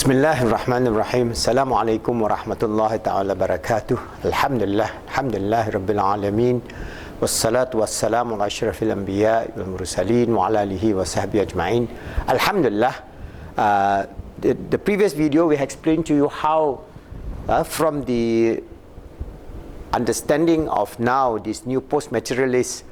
Bismillahirrahmanirrahim. Assalamualaikum warahmatullahi ta'ala barakatuh. Alhamdulillah Rabbil Alamin. Wassalatu wassalamu ala asyrafil anbiya wal mursalin wa ala alihi wa sahbihi ajma'in. Alhamdulillah. The previous video we explained to you how from the understanding of now this new post-materialist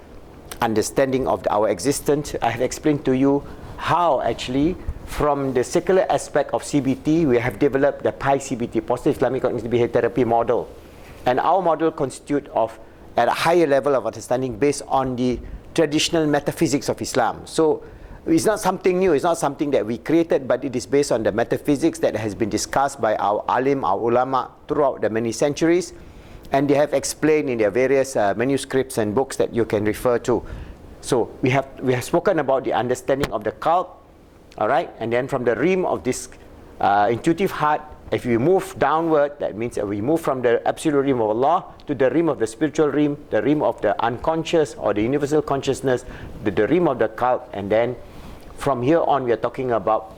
understanding of our existence, I have explained to you how actually from the secular aspect of CBT, we have developed the PI-CBT, Positive Islamic Cognitive Behavior Therapy model. And our model constitutes of at a higher level of understanding based on the traditional metaphysics of Islam. So it's not something new, it's not something that we created, but it is based on the metaphysics that has been discussed by our alim, our ulama throughout the many centuries. And they have explained in their various manuscripts and books that you can refer to. So we have spoken about the understanding of the cult. Alright, and then from the realm of this intuitive heart, if we move downward, that means that we move from the absolute realm of Allah to the realm of the spiritual realm, the realm of the unconscious or the universal consciousness, the realm of the cult, and then from here on we are talking about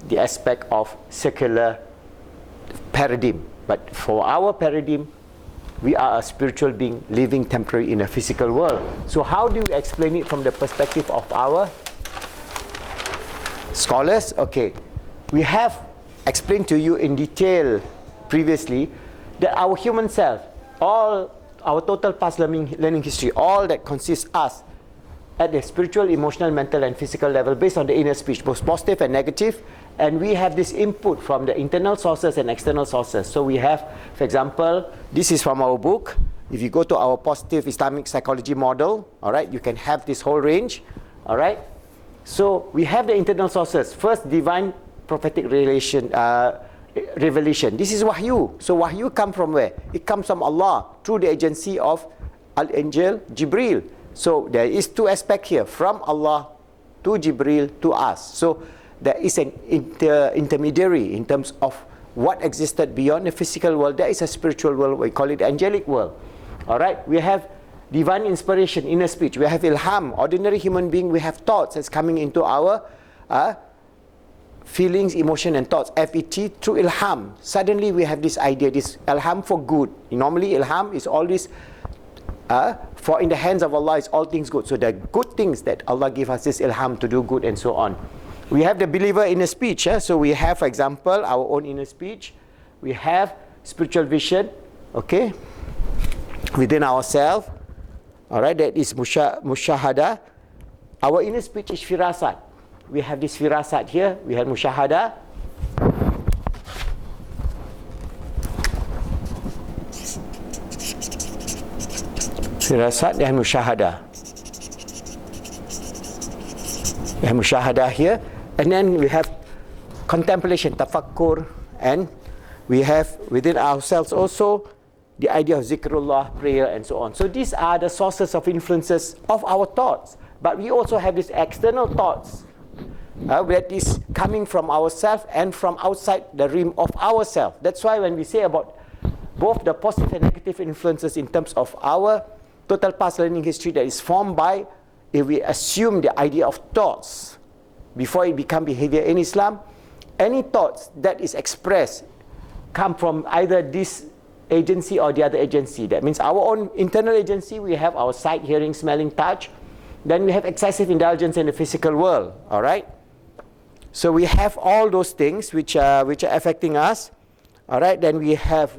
the aspect of secular paradigm. But for our paradigm, we are a spiritual being living temporarily in a physical world. So how do we explain it from the perspective of our scholars? Okay, we have explained to you in detail previously that our human self, all our total past learning history, all that consists us at the spiritual, emotional, mental and physical level based on the inner speech, both positive and negative, and we have this input from the internal sources and external sources. So we have, for example, this is from our book. If you go to our positive Islamic psychology model, alright, you can have this whole range, alright. So we have the internal sources. First, divine prophetic revelation. This is wahyu. So wahyu comes from where? It comes from Allah through the agency of Al-Angel Jibril. So there is two aspects here, from Allah to Jibril to us. So there is an intermediary in terms of what existed beyond the physical world. There is a spiritual world, we call it the angelic world. Alright, we have divine inspiration, inner speech. We have ilham, ordinary human being, we have thoughts that's coming into our feelings, emotion and thoughts, FET, through ilham. Suddenly we have this idea, this ilham for good. Normally ilham is always, for in the hands of Allah is all things good. So the good things that Allah give us this ilham to do good and so on. We have the believer inner speech. So we have, for example, our own inner speech. We have spiritual vision, okay, within ourselves. Alright, that is mushahada. Our inner speech is firasat. We have this firasat here. We have mushahada. Firasat dan mushahada. We have mushahada here. And then we have contemplation, tafakkur. And we have within ourselves also the idea of zikrullah, prayer and so on. So these are the sources of influences of our thoughts. But we also have these external thoughts that is coming from ourselves and from outside the realm of ourselves. That's why when we say about both the positive and negative influences in terms of our total past learning history that is formed by, if we assume the idea of thoughts before it become behavior in Islam, any thoughts that is expressed come from either this agency or the other agency. That means our own internal agency, we have our sight, hearing, smelling, touch. Then we have excessive indulgence in the physical world. Alright? So we have all those things which are affecting us. Alright, then we have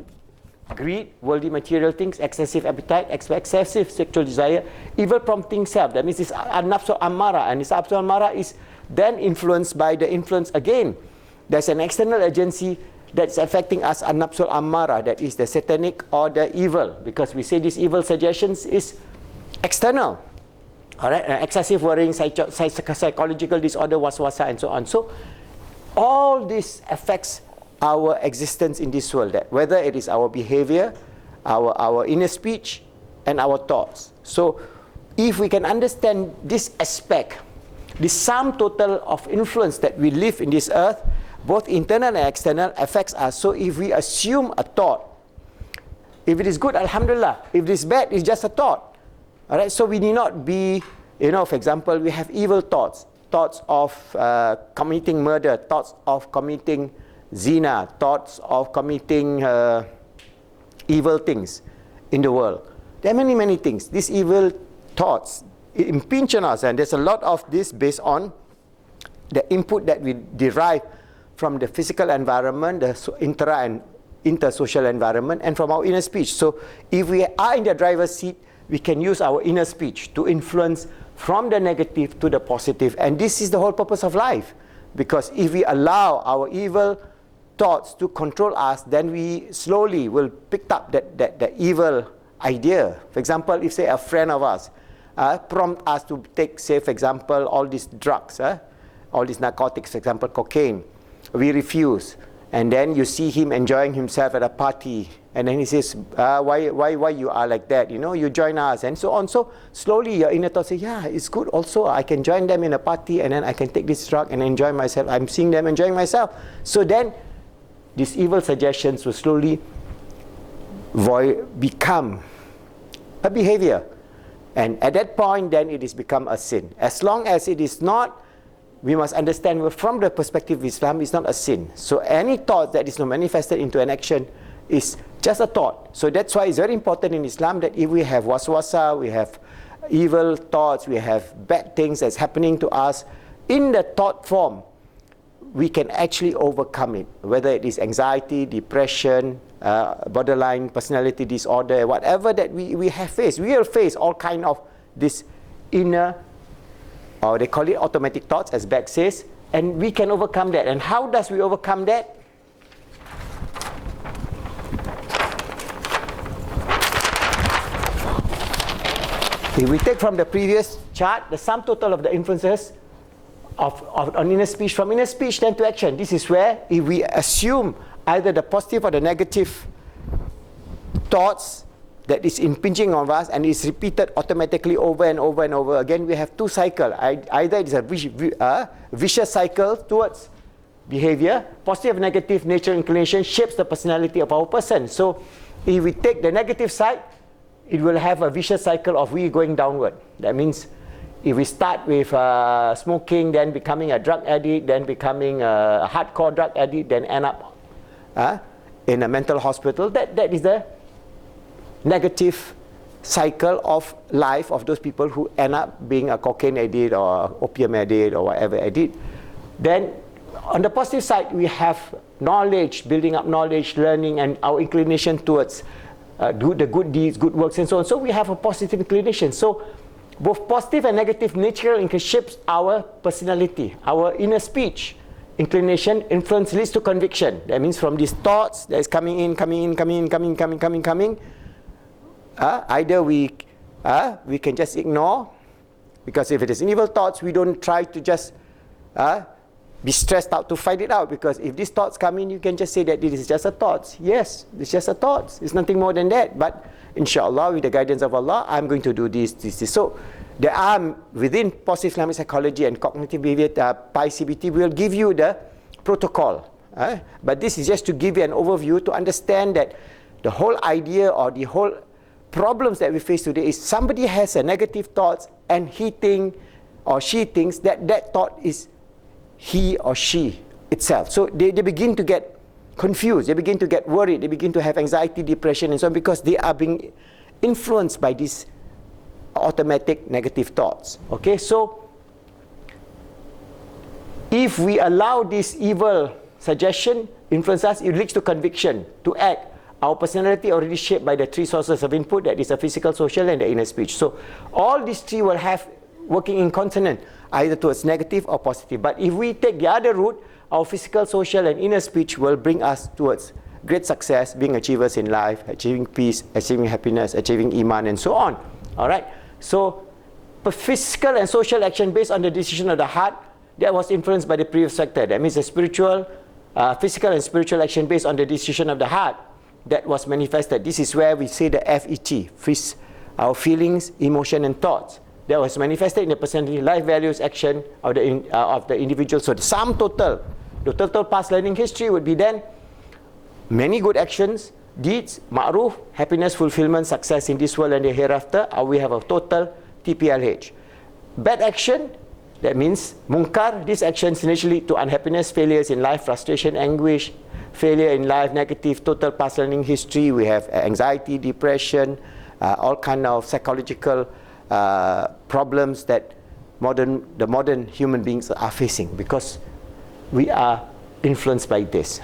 greed, worldly material things, excessive appetite, excessive sexual desire, evil prompting self. That means this nafsu ammara, and this nafsu ammara is then influenced by the influence again. There's an external agency that's affecting us, an-nafsul ammara, that is the satanic or the evil, because we say these evil suggestions is external. Alright, excessive worrying, psychological disorder, waswasa and so on. So all this affects our existence in this world, that whether it is our behavior, our inner speech and our thoughts. So if we can understand this aspect, the sum total of influence that we live in this earth, both internal and external, affects us. So if we assume a thought, if it is good, alhamdulillah. If it is bad, it's just a thought. Alright, so we need not be, for example, we have evil thoughts. thoughts of committing murder, thoughts of committing zina, thoughts of committing evil things in the world. There are many, many things. These evil thoughts impinge on us, and there's a lot of this based on the input that we derive from the physical environment, the intra and intersocial environment, and from our inner speech. So if we are in the driver's seat, we can use our inner speech to influence from the negative to the positive. And this is the whole purpose of life. Because if we allow our evil thoughts to control us, then we slowly will pick up that evil idea. For example, if say a friend of us prompt us to take, say for example, all these drugs, all these narcotics, for example, cocaine, we refuse. And then you see him enjoying himself at a party, and then he says, why you are like that? You know, you join us, and so on. So slowly your inner thoughts say, yeah, it's good also. I can join them in a party, and then I can take this drug and enjoy myself. I'm seeing them enjoying myself. So then these evil suggestions will slowly become a behavior. And at that point, then it has become a sin. As long as it is not, we must understand from the perspective of Islam, it's not a sin. So any thought that is not manifested into an action is just a thought. So that's why it's very important in Islam that if we have waswasa, we have evil thoughts, we have bad things that's happening to us, in the thought form, we can actually overcome it. Whether it is anxiety, depression, borderline personality disorder, whatever that we have faced. We will face all kind of this inner, or they call it automatic thoughts, as Beck says, and we can overcome that. And how does we overcome that? If we take from the previous chart, the sum total of the influences on inner speech, from inner speech then to action. This is where if we assume either the positive or the negative thoughts that is impinging on us and is repeated automatically over and over and over again, we have two cycles. Either it is a vicious cycle towards behavior. Positive, negative nature inclination shapes the personality of our person. So if we take the negative side, it will have a vicious cycle of we going downward. That means if we start with smoking, then becoming a drug addict, then becoming a hardcore drug addict, then end up in a mental hospital, that is the negative cycle of life of those people who end up being a cocaine addict or opium addict or whatever addict. Then on the positive side, we have knowledge, building up knowledge, learning, and our inclination towards the good deeds, good works, and so on. So we have a positive inclination. So both positive and negative natural inclination shapes our personality, our inner speech. Inclination, influence leads to conviction. That means from these thoughts that is coming in, either we can just ignore, because if it is evil thoughts, we don't try to just be stressed out to fight it out, because if these thoughts come in, you can just say that it is just a thought. Yes, it's just a thought. It's nothing more than that. But inshallah, with the guidance of Allah, I'm going to do this. So there are, within positive Islamic psychology and cognitive behavior, PI-CBT will give you the protocol. But this is just to give you an overview to understand that the whole idea or the whole problems that we face today is somebody has a negative thoughts and he thinks or she thinks that that thought is he or she itself. So they begin to get confused, they begin to get worried, they begin to have anxiety, depression, and so on, because they are being influenced by these automatic negative thoughts. Okay, so if we allow this evil suggestion influence us, it leads to conviction, to act. Our personality already shaped by the three sources of input, that is the physical, social, and the inner speech. So all these three will have working in consonant, either towards negative or positive. But if we take the other route, our physical, social, and inner speech will bring us towards great success, being achievers in life, achieving peace, achieving happiness, achieving iman, and so on. All right. So physical and social action based on the decision of the heart, that was influenced by the previous factor. That means the spiritual, physical and spiritual action based on the decision of the heart, that was manifested. This is where we say the FET, our feelings, emotion, and thoughts. That was manifested in the personality, life values, action of the individual. So the sum total, the total past learning history would be then many good actions, deeds, ma'ruf, happiness, fulfillment, success in this world and the hereafter. We have a total TPLH. Bad action, That means munkar, these actions initially lead to unhappiness, failures in life, frustration, anguish, failure in life, negative, total past learning history. We have anxiety, depression, all kind of psychological problems that the modern human beings are facing because we are influenced by this.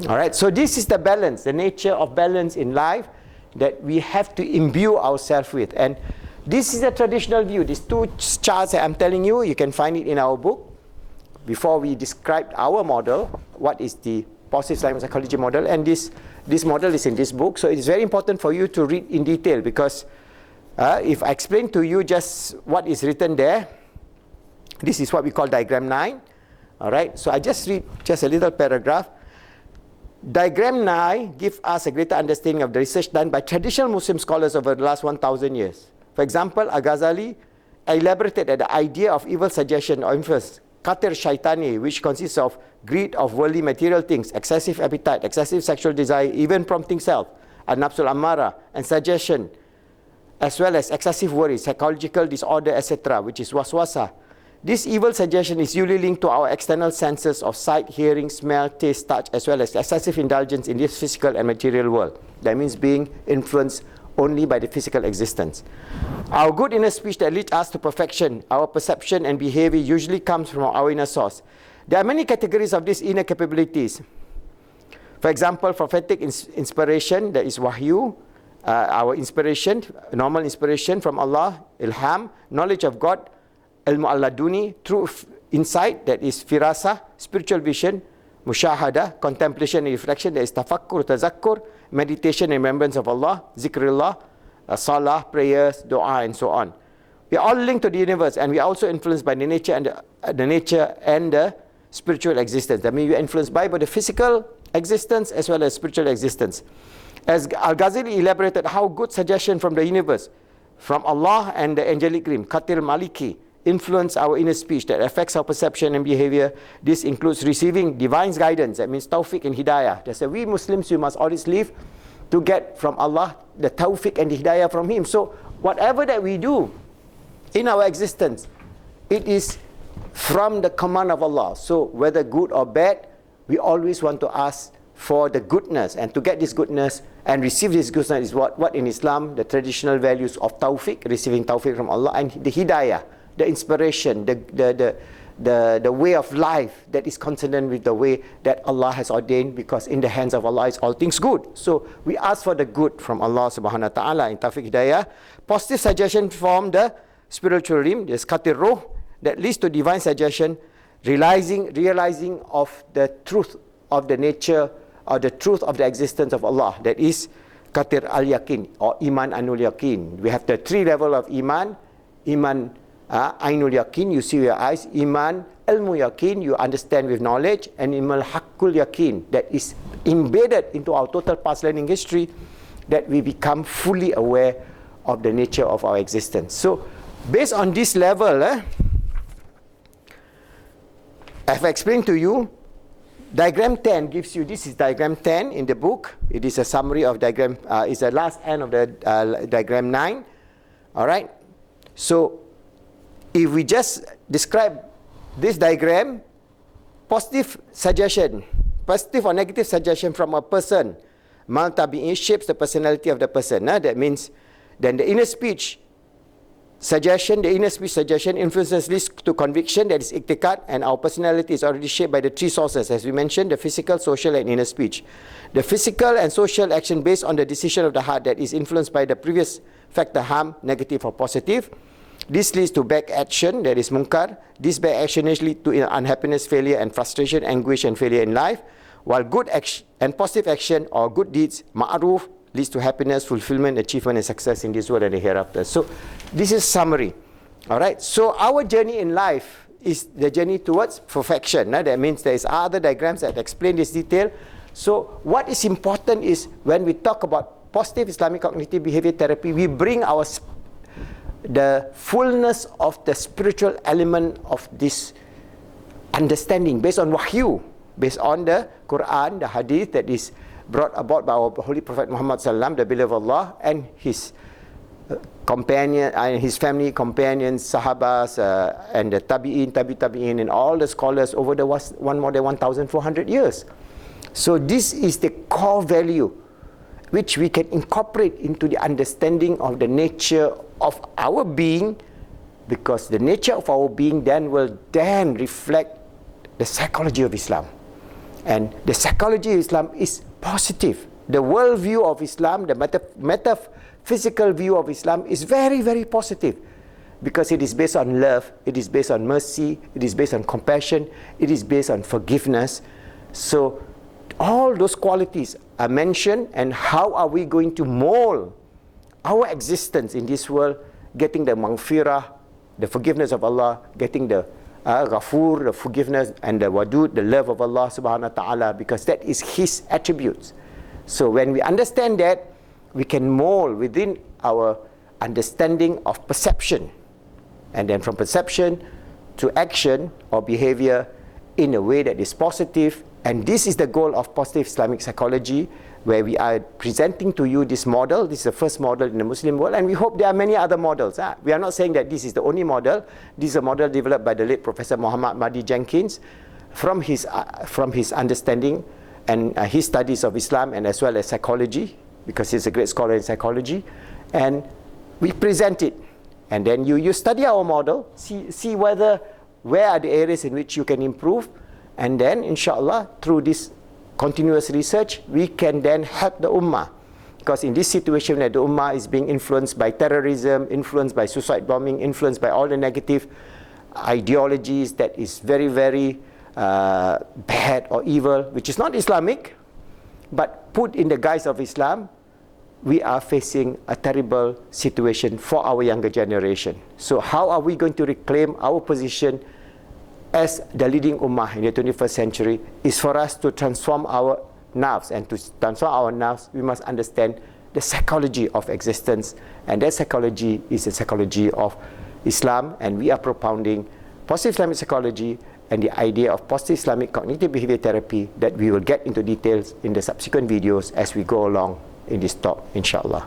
All right, so this is the balance, the nature of balance in life that we have to imbue ourselves with. And this is a traditional view. These two charts that I'm telling you, you can find it in our book. Before we described our model, what is the positive Islamic psychology model, and this model is in this book. So it is very important for you to read in detail, because if I explain to you just what is written there, this is what we call diagram 9. All right, so I just read just a little paragraph. Diagram 9 gives us a greater understanding of the research done by traditional Muslim scholars over the last 1,000 years. For example, Al-Ghazali elaborated at the idea of evil suggestion or influence, qatir shaitani, which consists of greed of worldly material things, excessive appetite, excessive sexual desire, even prompting self, al-nafsul ammara, and suggestion, as well as excessive worry, psychological disorder, etc., which is waswasa. This evil suggestion is usually linked to our external senses of sight, hearing, smell, taste, touch, as well as excessive indulgence in this physical and material world. That means being influenced only by the physical existence. Our good inner speech that leads us to perfection, our perception and behavior usually comes from our inner source. There are many categories of these inner capabilities. For example, prophetic inspiration, that is wahyu, our inspiration, normal inspiration from Allah, ilham, knowledge of God, ilmu al-laduni, true insight, that is firasa, spiritual vision, mushahada, contemplation and reflection, that is tafakkur, tazakkur, meditation and remembrance of Allah, zikrullah, salah, prayers, dua, and so on. We are all linked to the universe, and we are also influenced by the nature and the spiritual existence. That means we are influenced by both the physical existence as well as spiritual existence. As Al-Ghazali elaborated how good suggestion from the universe, from Allah and the angelic realm, qatir maliki, influence our inner speech that affects our perception and behavior. This includes receiving divine guidance, that means tawfiq and hidayah. That's why we Muslims, we must always live to get from Allah the tawfiq and the hidayah from Him. So whatever that we do in our existence, it is from the command of Allah. So whether good or bad, we always want to ask for the goodness, and to get this goodness and receive this goodness is what in Islam, the traditional values of tawfiq, receiving tawfiq from Allah, and the hidayah, the inspiration, the way of life that is consonant with the way that Allah has ordained, because in the hands of Allah is all things good. So we ask for the good from Allah subhanahu wa ta'ala in tawfiq hidayah. Positive suggestion from the spiritual realm, there's qatir ruh, that leads to divine suggestion, realizing of the truth of the nature or the truth of the existence of Allah. That is qatir al-yaqin or iman anul yaqin. We have the three level of iman. Iman ainul yaqin, you see with your eyes. Iman ilmu yaqin, you understand with knowledge. And iman haqqul yaqin, that is embedded into our total past learning history, that we become fully aware of the nature of our existence. So based on this level, I've explained to you. Diagram 10 gives you, this is diagram 10 in the book. It is a summary of diagram, it's the last end of the diagram 9. All right. So if we just describe this diagram, positive suggestion, positive or negative suggestion from a person, mal tabi'in, shapes the personality of the person. That means then the inner speech suggestion, the inner speech suggestion influences leads to conviction, that is iktiqad, and our personality is already shaped by the three sources, as we mentioned, the physical, social, and inner speech. The physical and social action based on the decision of the heart that is influenced by the previous factor, harm, negative or positive. This leads to back action, that is munkar. This back action leads to unhappiness, failure, and frustration, anguish, and failure in life. While good action and positive action or good deeds, ma'ruf, leads to happiness, fulfillment, achievement, and success in this world and the hereafter. So this is summary. All right. So our journey in life is the journey towards perfection. That means there is other diagrams that explain this detail. So what is important is when we talk about positive Islamic cognitive behavior therapy, we bring the fullness of the spiritual element of this understanding based on wahyu, based on the Quran, the hadith that is brought about by our Holy Prophet Muhammad Sallam, the beloved of Allah, and his companion, his family, companions, sahabas, and the tabi'in, and all the scholars over the more than 1,400 years. So this is the core value which we can incorporate into the understanding of the nature of our being, because the nature of our being will reflect the psychology of Islam. And the psychology of Islam is positive. The worldview of Islam, the metaphysical view of Islam is very, very positive, because it is based on love, it is based on mercy, it is based on compassion, it is based on forgiveness. So all those qualities are mentioned, and how are we going to mold our existence in this world, getting the maghfirah, the forgiveness of Allah, getting the Ghafur, the forgiveness, and the Wadud, the love of Allah subhanahu wa ta'ala, because that is His attributes. So when we understand that, we can mold within our understanding of perception, and then from perception to action or behavior in a way that is positive. And this is the goal of positive Islamic psychology, where we are presenting to you this model. This is the first model in the Muslim world, and we hope there are many other models. We are not saying that this is the only model. This is a model developed by the late Professor Muhammad Mahdi Jenkins from his understanding and his studies of Islam, and as well as psychology, because he's a great scholar in psychology. And we present it, and then you study our model, see where are the areas in which you can improve, and then inshallah through this continuous research we can then help the ummah. Because in this situation that the ummah is being influenced by terrorism, influenced by suicide bombing, influenced by all the negative ideologies that is very, very bad or evil, which is not Islamic, but put in the guise of Islam, we are facing a terrible situation for our younger generation. So how are we going to reclaim our position as the leading ummah in the 21st century? Is for us to transform our nafs, and to transform our nafs we must understand the psychology of existence, and that psychology is the psychology of Islam. And we are propounding positive Islamic psychology and the idea of positive Islamic cognitive behavior therapy, that we will get into details in the subsequent videos as we go along in this talk, inshallah.